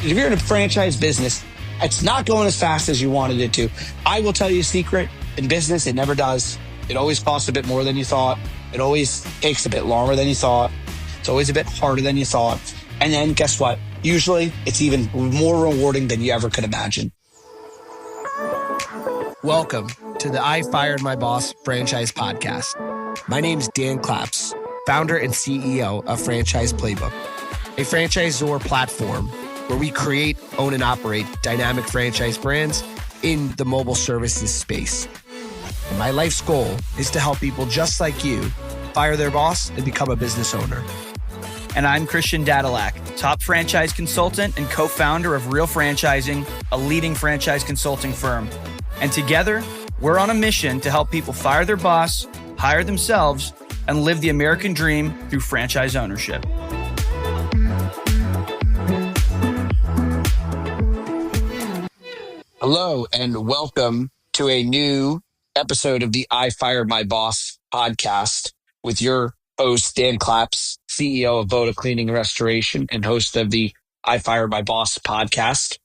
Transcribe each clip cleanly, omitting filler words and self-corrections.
If you're in a franchise business, it's not going as fast as you wanted it to. I will tell you a secret. In business, it never does. It always costs a bit more than you thought. It always takes a bit longer than you thought. It's always a bit harder than you thought. And then guess what? Usually it's even more rewarding than you ever could imagine. Welcome to the I Fired My Boss franchise podcast. My name is Dan Claps, founder and CEO of Franchise Playbook, a franchisor platform where we create, own, and operate dynamic franchise brands in the mobile services space. And my life's goal is to help people just like you fire their boss and become a business owner. And I'm Christian Dadalak, top franchise consultant and co-founder of Real Franchising, a leading franchise consulting firm. And together, we're on a mission to help people fire their boss, hire themselves, and live the American dream through franchise ownership. Hello, and welcome to a new episode of the I Fired My Boss podcast with your host, Dan Claps, CEO of Voda Cleaning Restoration and host of the I Fired My Boss podcast.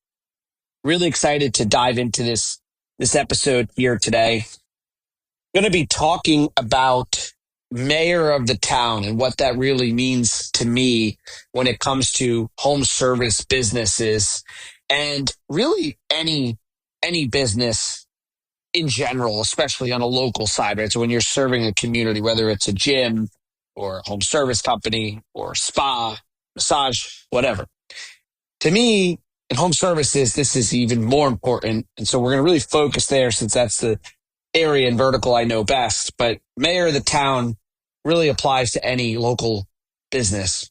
Really excited to dive into this episode here today. I'm going to be talking about mayor of the town and what that really means to me when it comes to home service businesses and really any business in general, especially on a local side, right? So when you're serving a community, whether it's a gym or a home service company or spa, massage, whatever. To me, in home services, this is even more important. And so we're going to really focus there since that's the area and vertical I know best. But mayor of the town really applies to any local business.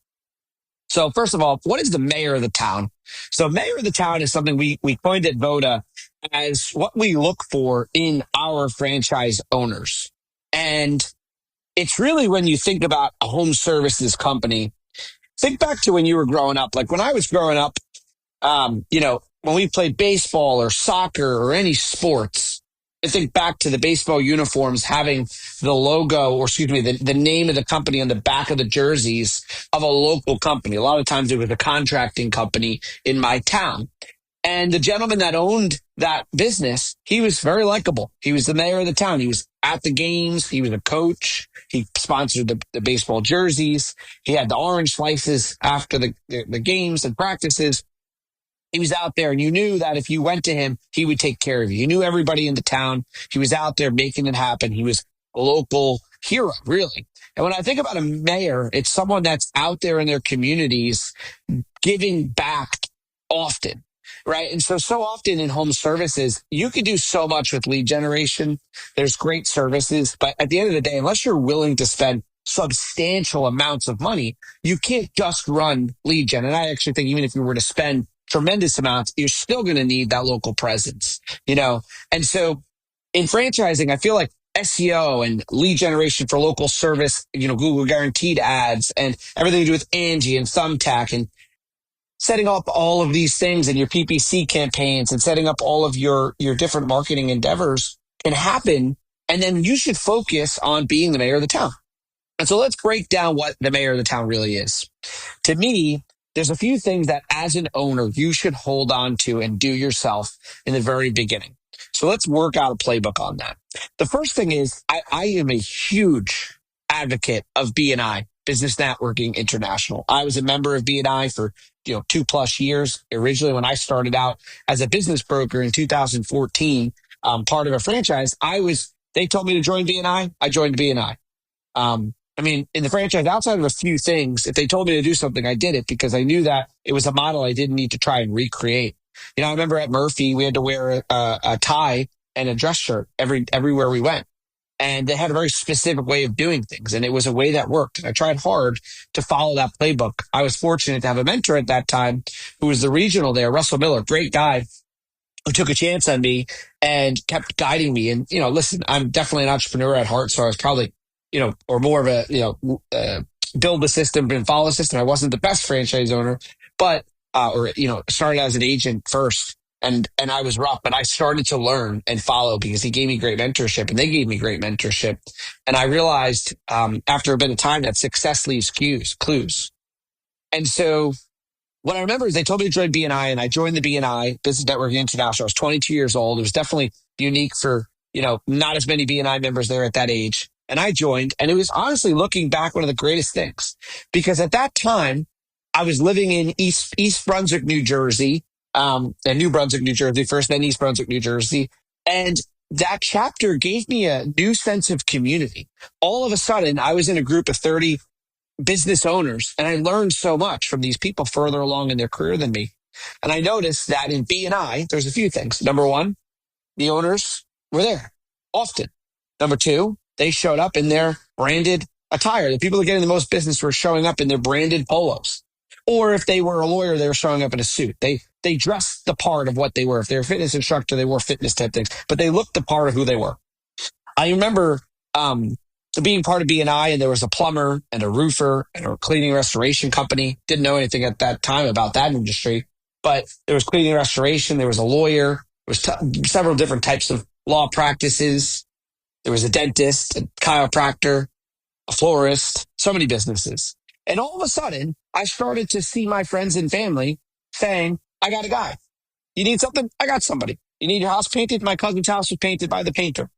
So first of all, what is the mayor of the town? So mayor of the town is something we coined at Voda as what we look for in our franchise owners. And it's really when you think about a home services company, think back to when you were growing up. Like when I was growing up, when we played baseball or soccer or any sports, I think back to the baseball uniforms having the logo, or the name of the company on the back of the jerseys of a local company. A lot of times it was a contracting company in my town. And the gentleman that owned that business, he was very likable. He was the mayor of the town. He was at the games. He was a coach. He sponsored the baseball jerseys. He had the orange slices after the games and practices. He was out there, and you knew that if you went to him, he would take care of you. You knew everybody in the town. He was out there making it happen. He was a local hero, really. And when I think about a mayor, it's someone that's out there in their communities giving back often, right? And so often in home services, you can do so much with lead generation. There's great services, but at the end of the day, unless you're willing to spend substantial amounts of money, you can't just run lead gen. And I actually think even if you were to spend tremendous amounts, you're still going to need that local presence, And so in franchising, I feel like SEO and lead generation for local service, Google guaranteed ads and everything to do with Angie and Thumbtack and setting up all of these things and your PPC campaigns and setting up all of your different marketing endeavors can happen. And then you should focus on being the mayor of the town. And so let's break down what the mayor of the town really is. To me, there's a few things that as an owner, you should hold on to and do yourself in the very beginning. So let's work out a playbook on that. The first thing is I am a huge advocate of BNI, Business Networking International. I was a member of BNI for 2+ years. Originally, when I started out as a business broker in 2014, part of a franchise, they told me to join BNI. I joined BNI. In the franchise, outside of a few things, if they told me to do something, I did it because I knew that it was a model I didn't need to try and recreate. I remember at Murphy, we had to wear a tie and a dress shirt everywhere we went. And they had a very specific way of doing things. And it was a way that worked. And I tried hard to follow that playbook. I was fortunate to have a mentor at that time who was the regional there, Russell Miller, great guy, who took a chance on me and kept guiding me. And, listen, I'm definitely an entrepreneur at heart. So I was probably or more of a, build the system and follow the system. I wasn't the best franchise owner, but, started as an agent first and I was rough, but I started to learn and follow because he gave me great mentorship and they gave me great mentorship. And I realized, after a bit of time that success leaves clues. And so what I remember is they told me to join BNI, and I joined the BNI, Business Network International. I was 22 years old. It was definitely unique for, not as many BNI members there at that age. And I joined, and it was honestly, looking back, one of the greatest things, because at that time I was living in East Brunswick, New Jersey, and New Brunswick, New Jersey first, then East Brunswick, New Jersey. And that chapter gave me a new sense of community. All of a sudden, I was in a group of 30 business owners, and I learned so much from these people further along in their career than me. And I noticed that in BNI, there's a few things. Number one, the owners were there often. Number two, they showed up in their branded attire. The people that get in the most business were showing up in their branded polos. Or if they were a lawyer, they were showing up in a suit. They dressed the part of what they were. If they were a fitness instructor, they wore fitness type things, but they looked the part of who they were. I remember being part of BNI, and there was a plumber and a roofer and a cleaning restoration company. Didn't know anything at that time about that industry, but there was cleaning restoration. There was a lawyer. There was several different types of law practices. There was a dentist, a chiropractor, a florist, so many businesses. And all of a sudden, I started to see my friends and family saying, I got a guy. You need something? I got somebody. You need your house painted? My cousin's house was painted by the painter.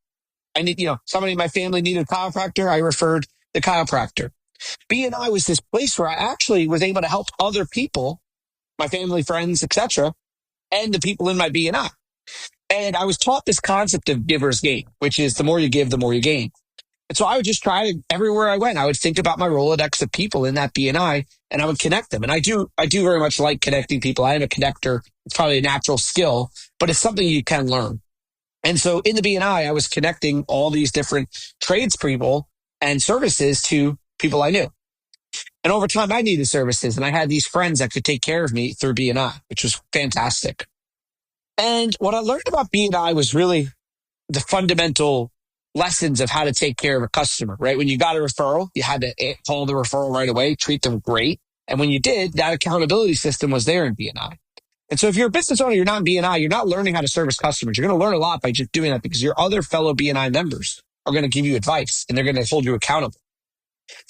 I need, somebody in my family needed a chiropractor. I referred the chiropractor. BNI was this place where I actually was able to help other people, my family, friends, etc., and the people in my BNI. And I was taught this concept of giver's gain, which is the more you give, the more you gain. And so I would just try to, everywhere I went, I would think about my Rolodex of people in that BNI, and I would connect them. And I do very much like connecting people. I am a connector. It's probably a natural skill, but it's something you can learn. And so in the BNI, I was connecting all these different tradespeople and services to people I knew. And over time, I needed services, and I had these friends that could take care of me through BNI, which was fantastic. And what I learned about BNI was really the fundamental lessons of how to take care of a customer, right? When you got a referral, you had to call the referral right away, treat them great. And when you did, that accountability system was there in BNI. And so if you're a business owner, you're not in BNI, you're not learning how to service customers. You're going to learn a lot by just doing that, because your other fellow BNI members are going to give you advice, and they're going to hold you accountable.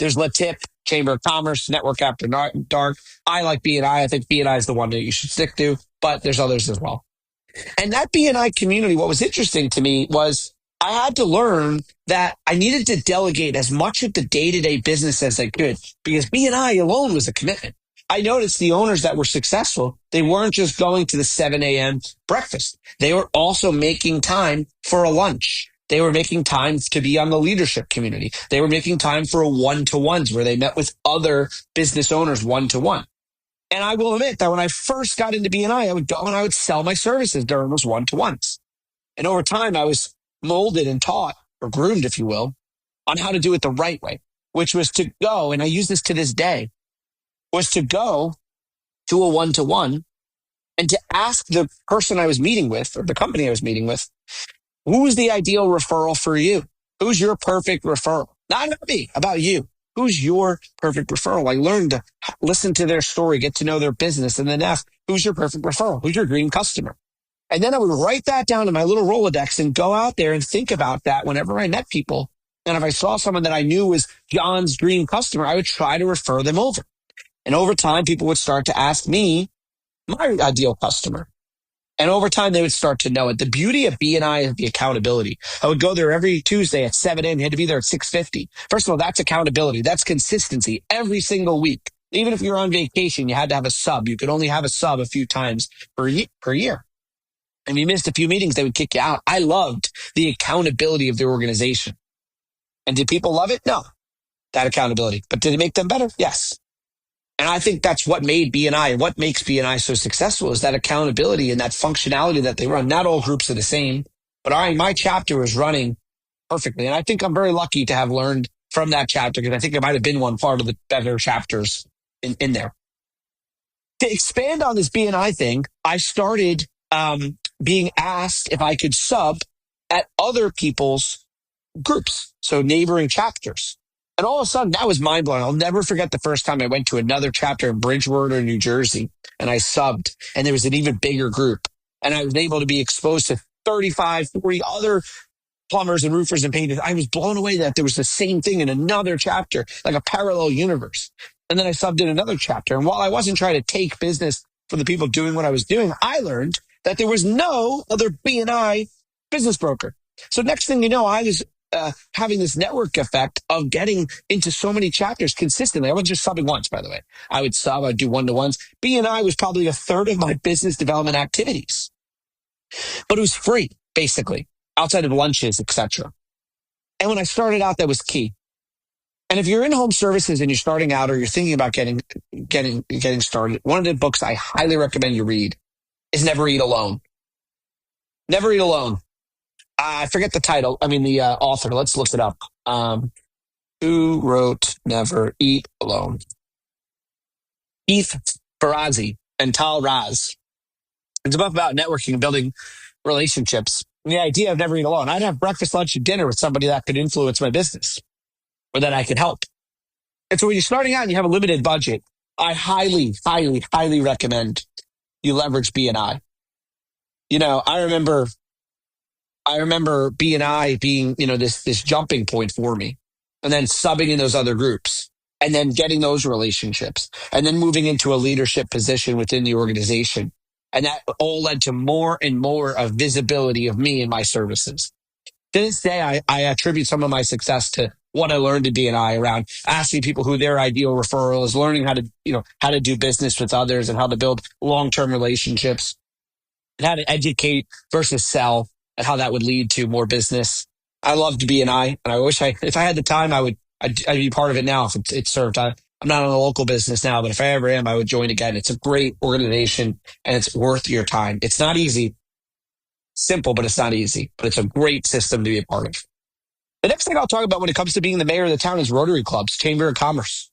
There's LaTip, Chamber of Commerce, Network After Dark. I like BNI. I think BNI is the one that you should stick to, but there's others as well. And that BNI community, what was interesting to me was I had to learn that I needed to delegate as much of the day-to-day business as I could, because BNI alone was a commitment. I noticed the owners that were successful, they weren't just going to the 7 a.m. breakfast. They were also making time for a lunch. They were making time to be on the leadership community. They were making time for a one-to-ones where they met with other business owners one-to-one. And I will admit that when I first got into BNI, I would go and I would sell my services during those one-to-ones. And over time, I was molded and taught, or groomed, if you will, on how to do it the right way, which was to go, and I use this to this day, was to go to a one-to-one and to ask the person I was meeting with, or the company I was meeting with, who is the ideal referral for you? Who's your perfect referral? Not about me, about you. Who's your perfect referral? I learned to listen to their story, get to know their business, and then ask, who's your perfect referral? Who's your dream customer? And then I would write that down in my little Rolodex and go out there and think about that whenever I met people. And if I saw someone that I knew was John's dream customer, I would try to refer them over. And over time, people would start to ask me my ideal customer. And over time, they would start to know it. The beauty of BNI is the accountability. I would go there every Tuesday at 7 a.m. You had to be there at 6:50. First of all, that's accountability. That's consistency every single week. Even if you're on vacation, you had to have a sub. You could only have a sub a few times per year. And if you missed a few meetings, they would kick you out. I loved the accountability of the organization. And did people love it? No, that accountability. But did it make them better? Yes. And I think that's what made BNI and what makes BNI so successful is that accountability and that functionality that they run. Not all groups are the same, but my chapter was running perfectly. And I think I'm very lucky to have learned from that chapter, because I think it might have been one part of the better chapters in there. To expand on this BNI thing, I started being asked if I could sub at other people's groups, so neighboring chapters. And all of a sudden, that was mind-blowing. I'll never forget the first time I went to another chapter in Bridgewater, New Jersey, and I subbed, and there was an even bigger group. And I was able to be exposed to 35, 40 other plumbers and roofers and painters. I was blown away that there was the same thing in another chapter, like a parallel universe. And then I subbed in another chapter. And while I wasn't trying to take business from the people doing what I was doing, I learned that there was no other B&I business broker. So next thing you know, I was having this network effect of getting into so many chapters consistently. I wasn't just subbing once, by the way. I would sub, I'd do one-to-ones. B&I was probably a third of my business development activities. But it was free, basically, outside of lunches, etc. And when I started out, that was key. And if you're in home services and you're starting out or you're thinking about getting started, one of the books I highly recommend you read is Never Eat Alone. Never Eat Alone. I forget the title. I mean, the author. Let's look it up. Who wrote Never Eat Alone? Keith Ferrazzi and Tal Raz. It's a book about networking and building relationships. And the idea of never eat alone. I'd have breakfast, lunch, and dinner with somebody that could influence my business or that I could help. And so when you're starting out and you have a limited budget, I highly, highly, highly recommend you leverage B&I. You know, I remember B&I being, this jumping point for me, and then subbing in those other groups and then getting those relationships and then moving into a leadership position within the organization. And that all led to more and more of visibility of me and my services. To this day, I attribute some of my success to what I learned in B&I around asking people who their ideal referral is, learning how to do business with others and how to build long-term relationships and how to educate versus sell and how that would lead to more business. I loved B&I, and I wish if I had the time, I'd be part of it now if it served. I'm not in a local business now, but if I ever am, I would join again. It's a great organization and it's worth your time. It's not easy. Simple, but it's not easy. But it's a great system to be a part of. The next thing I'll talk about when it comes to being the mayor of the town is Rotary Clubs, Chamber of Commerce.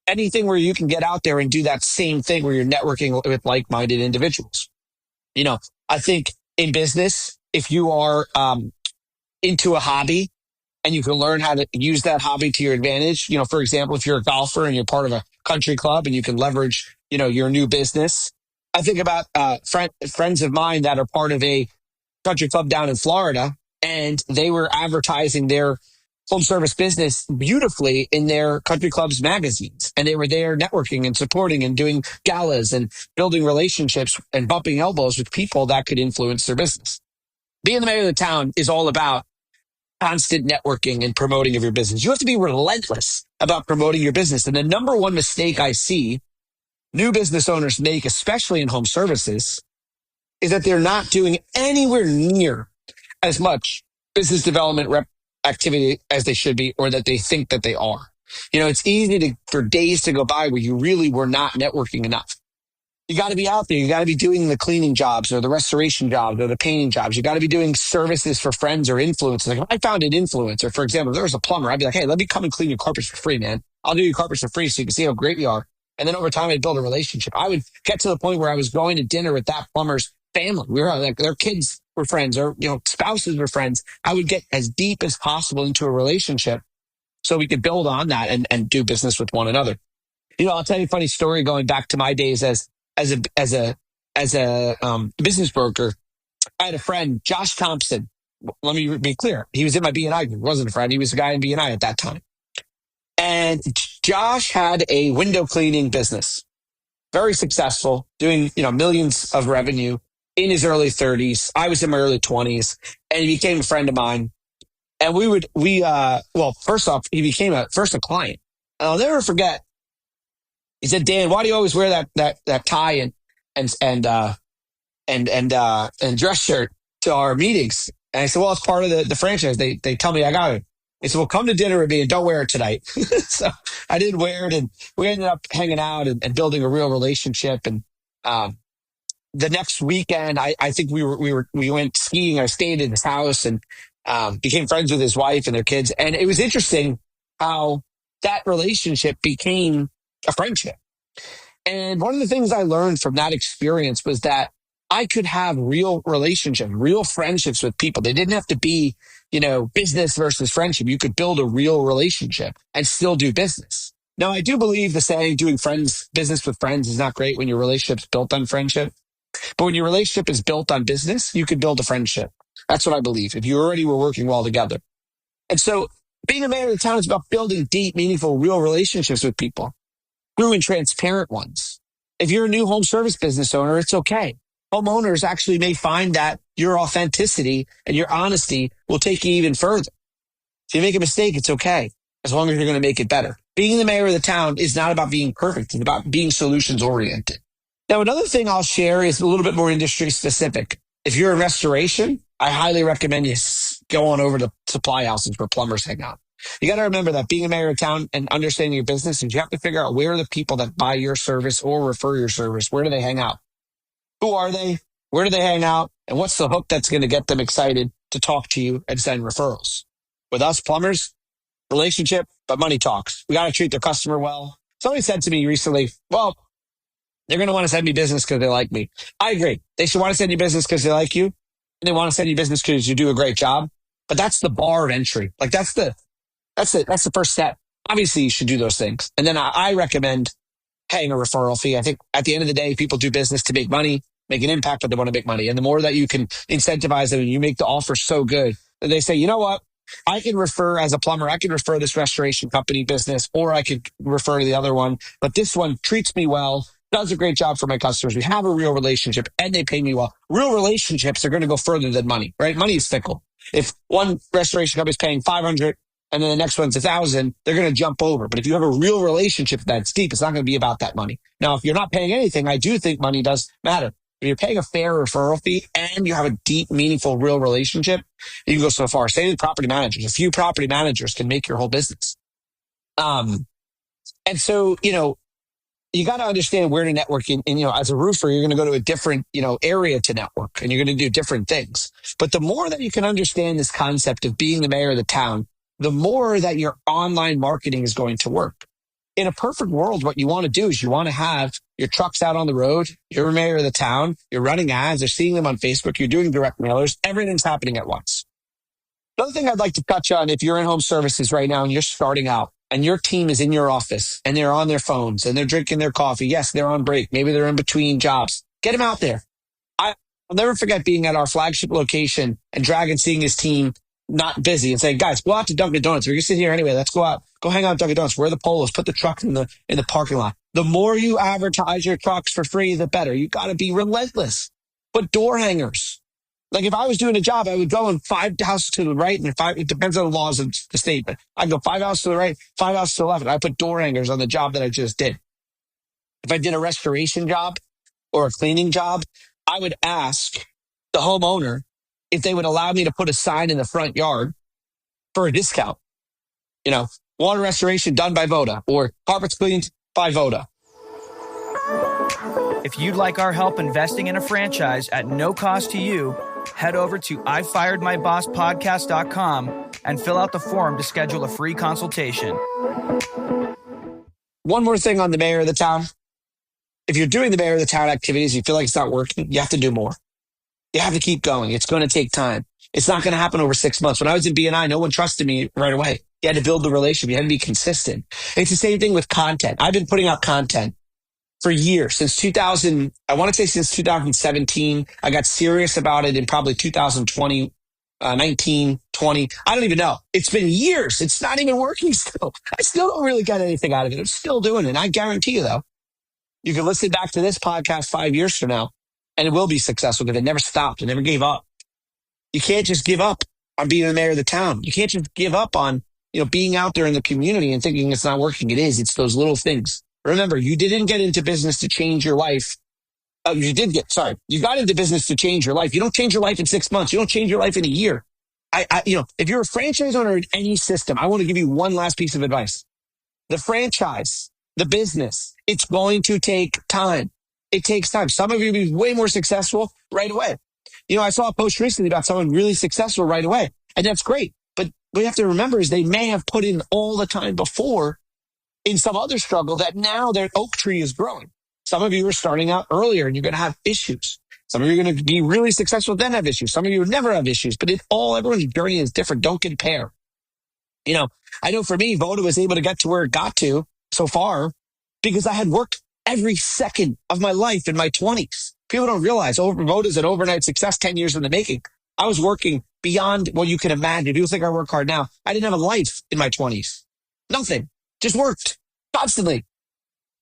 Anything where you can get out there and do that same thing where you're networking with like-minded individuals. I think in business, if you are into a hobby and you can learn how to use that hobby to your advantage, for example, if you're a golfer and you're part of a country club and you can leverage, your new business. I think about friends of mine that are part of a country club down in Florida, and they were advertising their home service business beautifully in their country club's magazines. And they were there networking and supporting and doing galas and building relationships and bumping elbows with people that could influence their business. Being the mayor of the town is all about constant networking and promoting of your business. You have to be relentless about promoting your business. And the number one mistake I see new business owners make, especially in home services, is that they're not doing anywhere near as much business development rep activity as they should be, or that they think that they are. It's easy for days to go by where you really were not networking enough. You got to be out there. You got to be doing the cleaning jobs or the restoration jobs or the painting jobs. You got to be doing services for friends or influencers. Like if I found an influencer, for example, if there was a plumber, I'd be like, hey, let me come and clean your carpets for free, man. I'll do your carpets for free so you can see how great you are. And then over time, I'd build a relationship. I would get to the point where I was going to dinner with that plumber's family. We were like, their kids were friends, or spouses were friends. I would get as deep as possible into a relationship so we could build on that and do business with one another. I'll tell you a funny story going back to my days as a business broker. I had a friend, Josh Thompson. Let me be clear. He was in my B&I group. He wasn't a friend. He was a guy in B&I at that time. And Josh had a window cleaning business, very successful, doing, millions of revenue in his early 30s. I was in my early 20s, and he became a friend of mine. And first off, he became a client. And I'll never forget. He said, Dan, why do you always wear that tie and dress shirt to our meetings? And I said, well, it's part of the franchise. They tell me I got it. He said, well, come to dinner with me and don't wear it tonight. So I didn't wear it, and we ended up hanging out and building a real relationship. And the next weekend, I think we went skiing. I stayed in his house and became friends with his wife and their kids. And it was interesting how that relationship became a friendship. And one of the things I learned from that experience was that I could have real relationships, real friendships with people. They didn't have to be, business versus friendship. You could build a real relationship and still do business. Now, I do believe the saying doing business with friends is not great when your relationship's built on friendship. But when your relationship is built on business, you could build a friendship. That's what I believe, if you already were working well together. And so being a mayor of the town is about building deep, meaningful, real relationships with people. true and transparent ones. If you're a new home service business owner, it's okay. Homeowners actually may find that your authenticity and your honesty will take you even further. If you make a mistake, it's okay, as long as you're going to make it better. Being the mayor of the town is not about being perfect. It's about being solutions oriented. Now, another thing I'll share is a little bit more industry specific. If you're in restoration, I highly recommend you go on over to supply houses where plumbers hang out. You got to remember that being a mayor of town and understanding your business is you have to figure out where are the people that buy your service or refer your service. Where do they hang out? Who are they? Where do they hang out? And what's the hook that's going to get them excited to talk to you and send referrals? With us plumbers, relationship, but money talks. We got to treat their customer well. Somebody said to me recently, well, they're going to want to send me business because they like me. I agree. They should want to send you business because they like you. And they want to send you business because you do a great job. But that's the bar of entry. Like that's the first step. Obviously, you should do those things. And then I recommend paying a referral fee. I think at the end of the day, people do business to make money, make an impact, but they want to make money. And the more that you can incentivize them and you make the offer so good that they say, you know what? I can refer as a plumber. I can refer this restoration company business, or I could refer to the other one. But this one treats me well, does a great job for my customers. We have a real relationship and they pay me well. Real relationships are going to go further than money, right? Money is fickle. If one restoration company is paying 500 and then the next one's 1,000, they're going to jump over. But if you have a real relationship that's deep, it's not going to be about that money. Now, if you're not paying anything, I do think money does matter. If you're paying a fair referral fee and you have a deep, meaningful, real relationship, you can go so far. Say to property managers, a few property managers can make your whole business. And so, you got to understand where to network. And, as a roofer, you're going to go to a different, area to network and you're going to do different things. But the more that you can understand this concept of being the mayor of the town, the more that your online marketing is going to work. In a perfect world, what you want to do is you want to have your trucks out on the road. You're mayor of the town. You're running ads. They're seeing them on Facebook. You're doing direct mailers. Everything's happening at once. Another thing I'd like to touch on, if you're in home services right now and you're starting out and your team is in your office and they're on their phones and they're drinking their coffee. Yes, they're on break. Maybe they're in between jobs. Get them out there. I'll never forget being at our flagship location and Dragon seeing his team not busy and saying, guys, go out to Dunkin' Donuts. We're going to sit here anyway. Let's go out. Go hang out at Dunkin' Donuts. Where are the polos? Put the trucks in the parking lot. The more you advertise your trucks for free, the better. You got to be relentless. Put door hangers. Like if I was doing a job, I would go in 5 houses to the right, and it depends on the laws of the state, but I'd go 5 houses to the right, 5 houses to the left, and I put door hangers on the job that I just did. If I did a restoration job or a cleaning job, I would ask the homeowner if they would allow me to put a sign in the front yard for a discount. Water restoration done by Voda or carpets cleaned by Voda. If you'd like our help investing in a franchise at no cost to you, head over to ifiredmybosspodcast.com and fill out the form to schedule a free consultation. One more thing on the mayor of the town. If you're doing the mayor of the town activities, you feel like it's not working, you have to do more. You have to keep going. It's going to take time. It's not going to happen over 6 months. When I was in BNI, no one trusted me right away. You had to build the relationship. You had to be consistent. It's the same thing with content. I've been putting out content for years, since 2000. I want to say since 2017. I got serious about it in probably 2020, 19, 20. I don't even know. It's been years. It's not even working still. I still don't really get anything out of it. I'm still doing it. And I guarantee you, though, you can listen back to this podcast 5 years from now, and it will be successful because it never stopped. It never gave up. You can't just give up on being the mayor of the town. You can't just give up on, being out there in the community and thinking it's not working. It is. It's those little things. Remember, you didn't get into business to change your life. You got into business to change your life. You don't change your life in 6 months. You don't change your life in a year. If you're a franchise owner in any system, I want to give you one last piece of advice. The franchise, the business, it's going to take time. It takes time. Some of you will be way more successful right away. I saw a post recently about someone really successful right away, and that's great. But what you have to remember is they may have put in all the time before in some other struggle that now their oak tree is growing. Some of you are starting out earlier and you're going to have issues. Some of you are going to be really successful, then have issues. Some of you will never have issues, but everyone's journey is different. Don't compare. I know for me, Voda was able to get to where it got to so far because I had worked every second of my life in my 20s. People don't realize Voda's an overnight success, 10 years in the making. I was working beyond what you can imagine. People think I work hard now. I didn't have a life in my 20s. Nothing. Just worked constantly.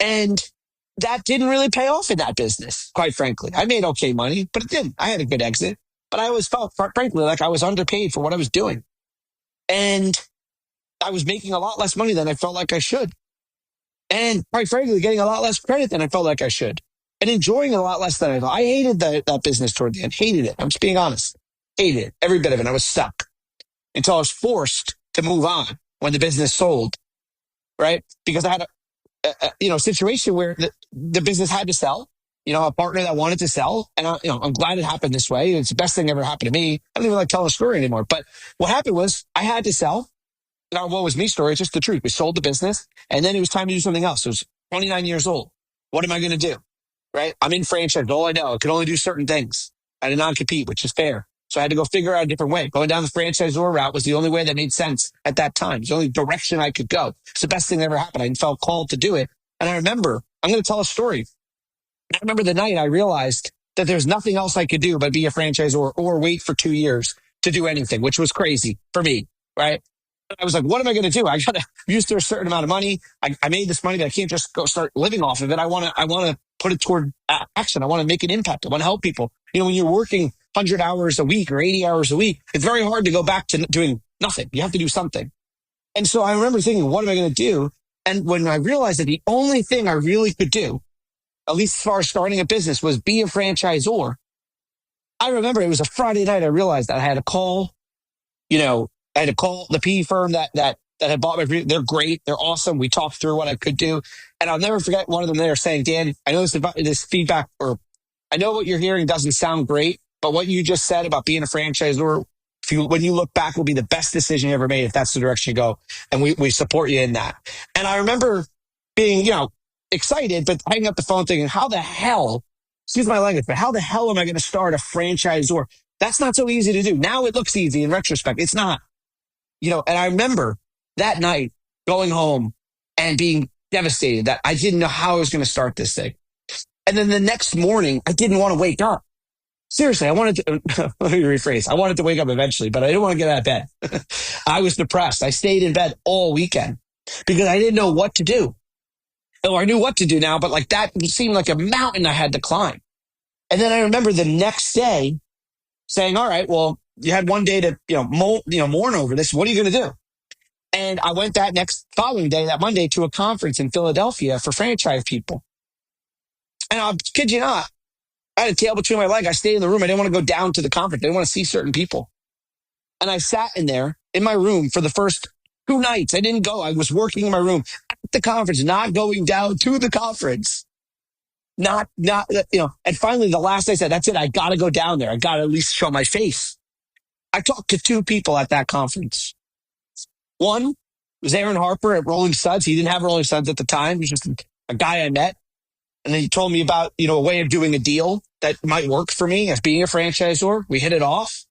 And that didn't really pay off in that business, quite frankly. I made okay money, but it didn't. I had a good exit, but I always felt, frankly, like I was underpaid for what I was doing. And I was making a lot less money than I felt like I should. And quite frankly, getting a lot less credit than I felt like I should. And enjoying a lot less than I thought. I hated that business toward the end. Hated it. I'm just being honest. Hated it. Every bit of it. I was stuck until I was forced to move on when the business sold, right? Because I had a situation where the business had to sell, a partner that wanted to sell. And I'm glad it happened this way. It's the best thing ever happened to me. I don't even like telling a story anymore. But what happened was I had to sell. Not what was me story. It's just the truth. We sold the business and then it was time to do something else. It was 29 years old. What am I going to do? Right? I'm in franchise. All I know, I could only do certain things. I did not compete, which is fair. So I had to go figure out a different way. Going down the franchisor route was the only way that made sense at that time. It's the only direction I could go. It's the best thing that ever happened. I felt called to do it. And I remember, I'm going to tell a story. I remember the night I realized that there's nothing else I could do but be a franchisor or wait for 2 years to do anything, which was crazy for me. Right? I was like, what am I going to do? I got to use to a certain amount of money. I made this money, but I can't just go start living off of it. I want to put it toward action. I want to make an impact. I want to help people. When you're working 100 hours a week or 80 hours a week, it's very hard to go back to doing nothing. You have to do something. And so I remember thinking, what am I going to do? And when I realized that the only thing I really could do, at least as far as starting a business, was be a franchisor. I remember it was a Friday night. I realized that I had a call, I had to call the PE firm that had bought my. They're great. They're awesome. We talked through what I could do. And I'll never forget one of them there saying, Dan, I know this feedback, or I know what you're hearing doesn't sound great, but what you just said about being a franchisor, when you look back, will be the best decision you ever made if that's the direction you go. And we support you in that. And I remember being, excited, but hanging up the phone thinking, how the hell, excuse my language, but how the hell am I going to start a franchisor? That's not so easy to do. Now it looks easy in retrospect. It's not. And I remember that night going home and being devastated that I didn't know how I was going to start this thing. And then the next morning, I didn't want to wake up. Seriously, I wanted to, let me rephrase. I wanted to wake up eventually, but I didn't want to get out of bed. I was depressed. I stayed in bed all weekend because I didn't know what to do. Oh, I knew what to do now, but like that seemed like a mountain I had to climb. And then I remember the next day saying, all right, well, you had one day to, mourn over this. What are you going to do? And I went that following day, that Monday, to a conference in Philadelphia for franchise people. And I'll kid you not, I had a tail between my legs. I stayed in the room. I didn't want to go down to the conference. I didn't want to see certain people. And I sat in there in my room for the first 2 nights. I didn't go. I was working in my room at the conference, not going down to the conference. And finally the last day I said, that's it. I got to go down there. I got to at least show my face. I talked to 2 people at that conference. One was Aaron Harper at Rolling Suds. He didn't have Rolling Suds at the time. He was just a guy I met. And then he told me about, a way of doing a deal that might work for me as being a franchisor. We hit it off.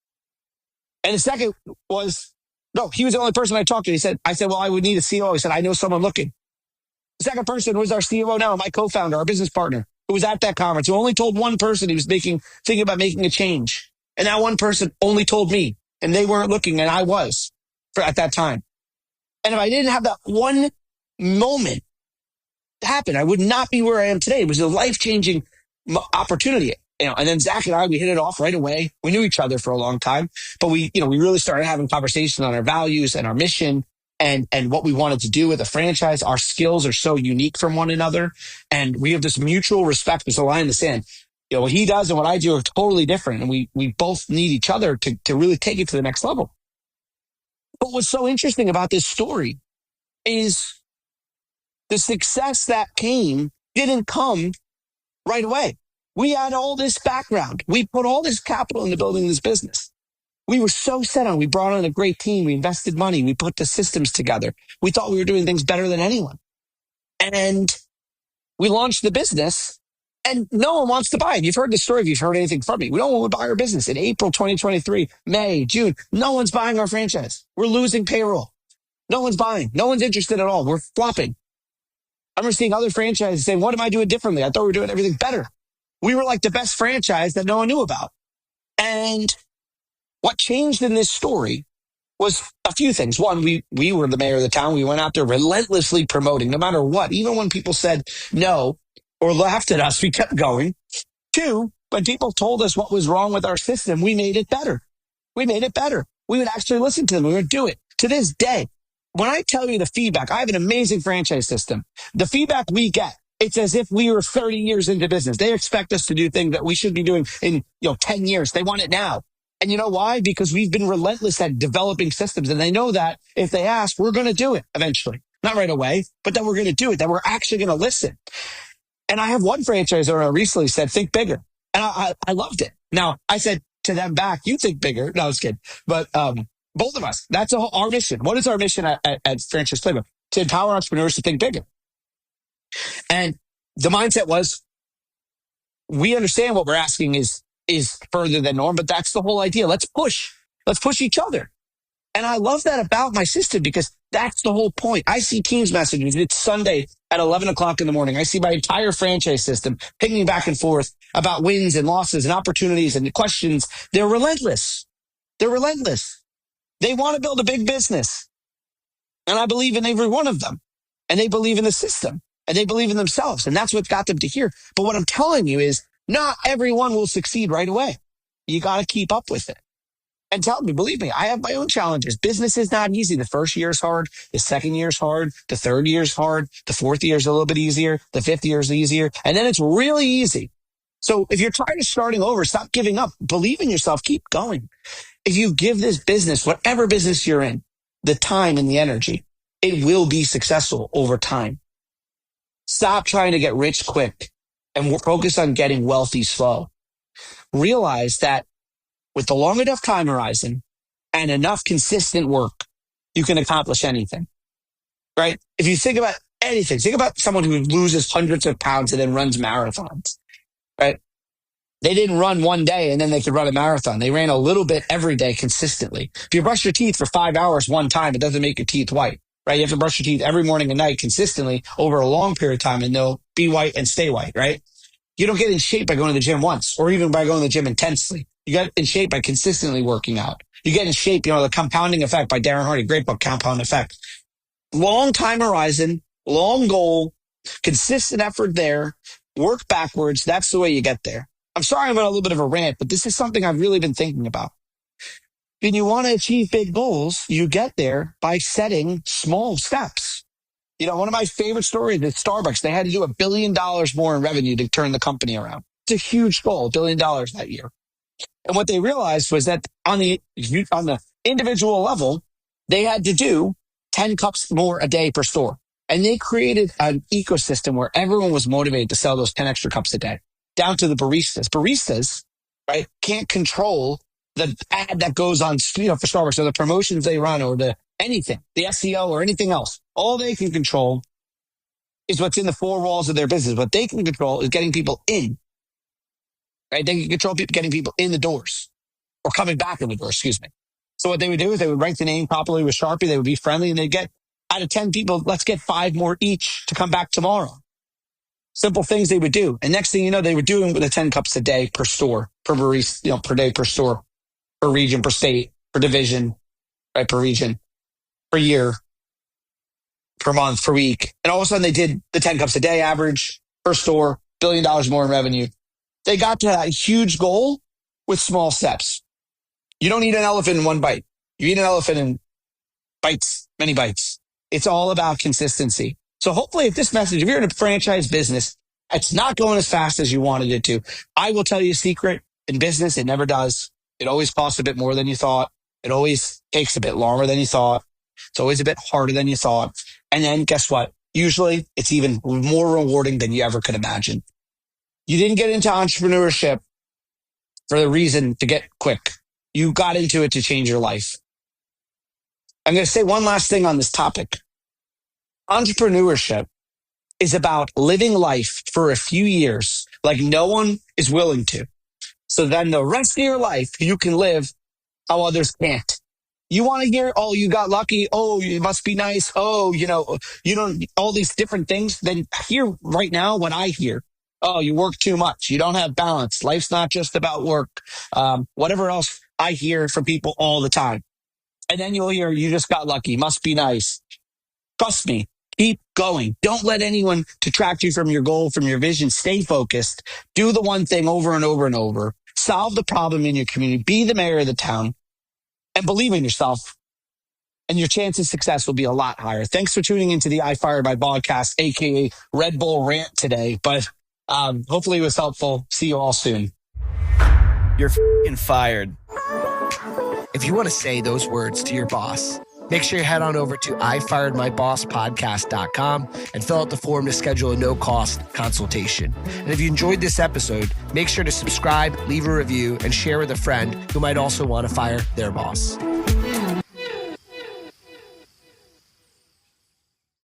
And the second was, no, he was the only person I talked to. I said, well, I would need a COO. He said, I know someone looking. The second person was our COO now, my co-founder, our business partner, who was at that conference, who only told one person he was thinking about making a change. And that one person only told me, and they weren't looking, and I was at that time. And if I didn't have that one moment happen, I would not be where I am today. It was a life-changing opportunity. And then Zach and I, we hit it off right away. We knew each other for a long time, but we really started having conversations on our values and our mission and what we wanted to do with a franchise. Our skills are so unique from one another, and we have this mutual respect. There's a line in the sand. What he does and what I do are totally different, and we both need each other to really take it to the next level. But what's so interesting about this story is the success that didn't come right away. We had all this background. We put all this capital into building this business. We were so set on, we brought on a great team. We invested money. We put the systems together. We thought we were doing things better than anyone. And we launched the business and no one wants to buy it. You've heard the story if you've heard anything from me. We don't want to buy our business in April 2023, May, June. No one's buying our franchise. We're losing payroll. No one's buying. No one's interested at all. We're flopping. I remember seeing other franchises saying, what am I doing differently? I thought we were doing everything better. We were like the best franchise that no one knew about. And what changed in this story was a few things. One, we were the mayor of the town. We went out there relentlessly promoting, no matter what. Even when people said no or laughed at us, we kept going. Two, when people told us what was wrong with our system, we made it better. We made it better. We would actually listen to them. We would do it. To this day, when I tell you the feedback, I have an amazing franchise system. The feedback we get, it's as if we were 30 years into business. They expect us to do things that we should be doing in 10 years. They want it now. And you know why? Because we've been relentless at developing systems. And they know that if they ask, we're going to do it eventually. Not right away, but that we're going to do it, that we're actually going to listen. And I have one franchise owner recently said, think bigger. And I loved it. Now, I said to them back, you think bigger. No, I was kidding. But both of us, that's our mission. What is our mission at Franchise Playbook? To empower entrepreneurs to think bigger. And the mindset was, we understand what we're asking is further than norm, but that's the whole idea. Let's push each other. And I love that about my system because that's the whole point. I see Teams messages. It's Sunday at 11 o'clock in the morning. I see my entire franchise system pinging back and forth about wins and losses and opportunities and questions. They're relentless. They're relentless. They want to build a big business. And I believe in every one of them. And they believe in the system. And they believe in themselves. And that's what got them to here. But what I'm telling you is not everyone will succeed right away. You got to keep up with it. And tell me, believe me, I have my own challenges. Business is not easy. The first year is hard. The second year is hard. The third year is hard. The fourth year is a little bit easier. The fifth year is easier. And then it's really easy. So if you're tired of starting over, stop giving up. Believe in yourself. Keep going. If you give this business, whatever business you're in, the time and the energy, it will be successful over time. Stop trying to get rich quick and focus on getting wealthy slow. Realize that with the long enough time horizon and enough consistent work, you can accomplish anything, right? If you think about anything, think about someone who loses hundreds of pounds and then runs marathons, right? They didn't run one day and then they could run a marathon. They ran a little bit every day consistently. If you brush your teeth for 5 hours one time, it doesn't make your teeth white, right? You have to brush your teeth every morning and night consistently over a long period of time and they'll be white and stay white, right? You don't get in shape by going to the gym once or even by going to the gym intensely. You get in shape by consistently working out. You get in shape, the compounding effect by Darren Hardy, great book, Compound Effect. Long time horizon, long goal, consistent effort there, work backwards. That's the way you get there. I'm sorry I'm on a little bit of a rant, but this is something I've really been thinking about. When you want to achieve big goals, you get there by setting small steps. One of my favorite stories is Starbucks. They had to do $1 billion more in revenue to turn the company around. It's a huge goal, $1 billion that year. And what they realized was that on the individual level, they had to do 10 cups more a day per store. And they created an ecosystem where everyone was motivated to sell those 10 extra cups a day, down to the baristas. Baristas, right, can't control the ad that goes on, for Starbucks or the promotions they run or the SEO or anything else. All they can control is what's in the four walls of their business. What they can control is getting people in. Right? They can control people getting people in the doors or coming back in the door, excuse me. So what they would do is they would write the name properly with Sharpie. They would be friendly and they'd get out of 10 people, let's get 5 more each to come back tomorrow. Simple things they would do. And next thing you know, they were doing with the 10 cups a day per store, per barista, per day, per store, per region, per state, per division, right? Per region, per year, per month, per week. And all of a sudden they did the 10 cups a day average per store, $1 billion more in revenue. They got to that huge goal with small steps. You don't eat an elephant in one bite. You eat an elephant in bites, many bites. It's all about consistency. So hopefully if this message, if you're in a franchise business, it's not going as fast as you wanted it to. I will tell you a secret. In business, it never does. It always costs a bit more than you thought. It always takes a bit longer than you thought. It's always a bit harder than you thought. And then guess what? Usually it's even more rewarding than you ever could imagine. You didn't get into entrepreneurship for the reason to get quick. You got into it to change your life. I'm going to say one last thing on this topic. Entrepreneurship is about living life for a few years like no one is willing to. So then the rest of your life, you can live how others can't. You want to hear, oh, you got lucky. Oh, you must be nice. Oh, you don't, all these different things. Then hear right now what I hear. Oh, you work too much. You don't have balance. Life's not just about work. Whatever else I hear from people all the time. And then you'll hear, you just got lucky. Must be nice. Trust me. Keep going. Don't let anyone detract you from your goal, from your vision. Stay focused. Do the one thing over and over and over. Solve the problem in your community. Be the mayor of the town and believe in yourself. And your chance of success will be a lot higher. Thanks for tuning into the I Fired My podcast, aka Red Bull rant today. But hopefully it was helpful. See you all soon. You're f***ing fired. If you want to say those words to your boss, make sure you head on over to ifiredmybosspodcast.com and fill out the form to schedule a no-cost consultation. And if you enjoyed this episode, make sure to subscribe, leave a review, and share with a friend who might also want to fire their boss.